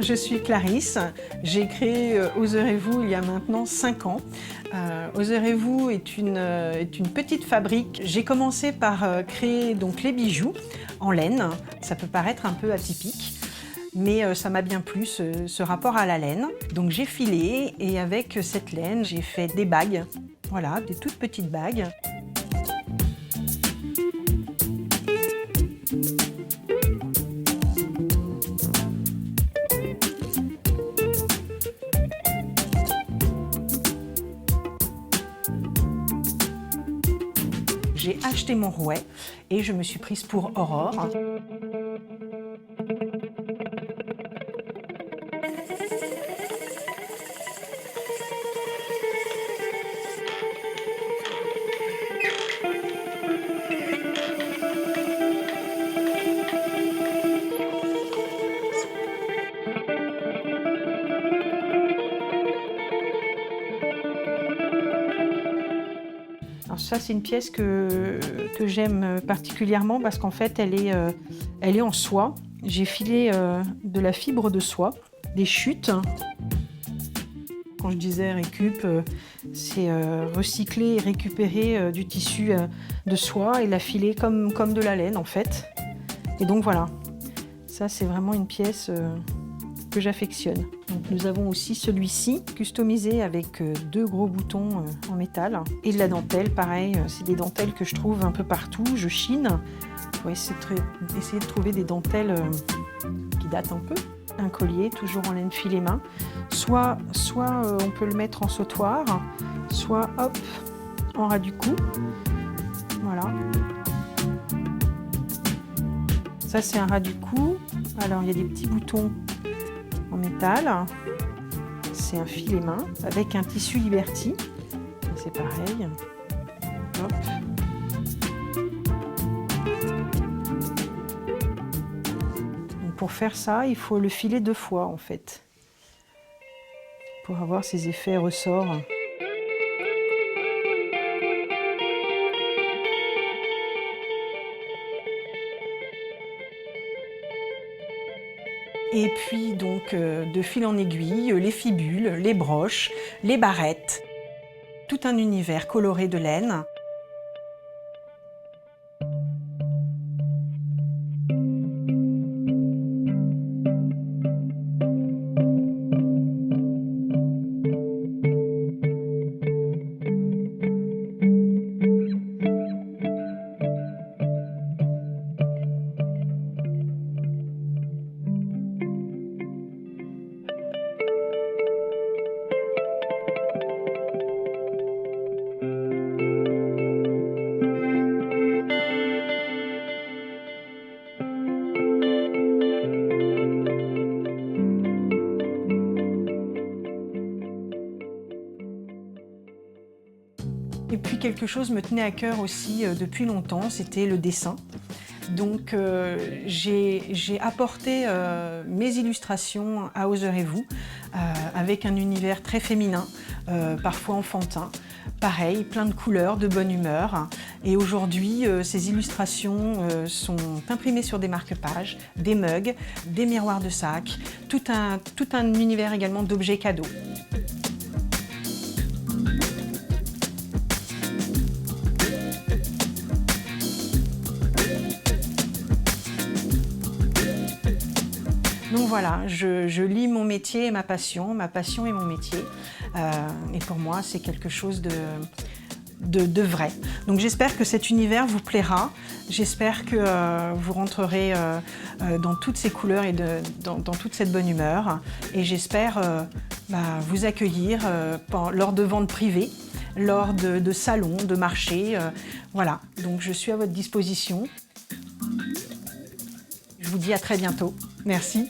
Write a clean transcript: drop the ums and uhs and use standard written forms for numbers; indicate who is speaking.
Speaker 1: je suis Clarisse. J'ai créé Oserez-vous il y a maintenant 5 ans. Oserez-vous est une petite fabrique. J'ai commencé par créer donc les bijoux en laine. Ça peut paraître un peu atypique, mais ça m'a bien plu ce rapport à la laine. Donc j'ai filé et avec cette laine, j'ai fait des bagues. Voilà, des toutes petites bagues. J'ai acheté mon rouet et je me suis prise pour Aurore. Alors ça, c'est une pièce que j'aime particulièrement parce qu'en fait, elle est en soie. J'ai filé de la fibre de soie, des chutes. Quand je disais récup, c'est recycler et récupérer du tissu de soie et la filer comme de la laine en fait. Et donc voilà, ça c'est vraiment une pièce que j'affectionne. Donc, nous avons aussi celui-ci, customisé avec 2 gros boutons en métal. Et de la dentelle, pareil, c'est des dentelles que je trouve un peu partout. Je chine pour essayer de trouver des dentelles qui datent un peu. Un collier, toujours en laine filet main. Soit on peut le mettre en sautoir, soit hop, en ras du cou. Voilà. Ça, c'est un ras du cou. Alors, il y a des petits boutons en métal, c'est un filet main avec un tissu Liberty, c'est pareil. Hop. Donc pour faire ça, il faut le filer 2 fois en fait, pour avoir ces effets ressorts. Et puis donc de fil en aiguille, les fibules, les broches, les barrettes, tout un univers coloré de laine. Et puis quelque chose me tenait à cœur aussi depuis longtemps, c'était le dessin. Donc j'ai apporté mes illustrations à Oserez-vous avec un univers très féminin, parfois enfantin. Pareil, plein de couleurs, de bonne humeur. Et aujourd'hui, ces illustrations sont imprimées sur des marque-pages, des mugs, des miroirs de sac, tout un univers également d'objets cadeaux. Donc voilà, je lie mon métier et ma passion et mon métier. Et pour moi, c'est quelque chose de vrai. Donc j'espère que cet univers vous plaira. J'espère que vous rentrerez dans toutes ces couleurs et dans toute cette bonne humeur. Et j'espère vous accueillir lors de ventes privées, lors de salons, de marchés. Voilà, donc je suis à votre disposition. Je vous dis à très bientôt. Merci.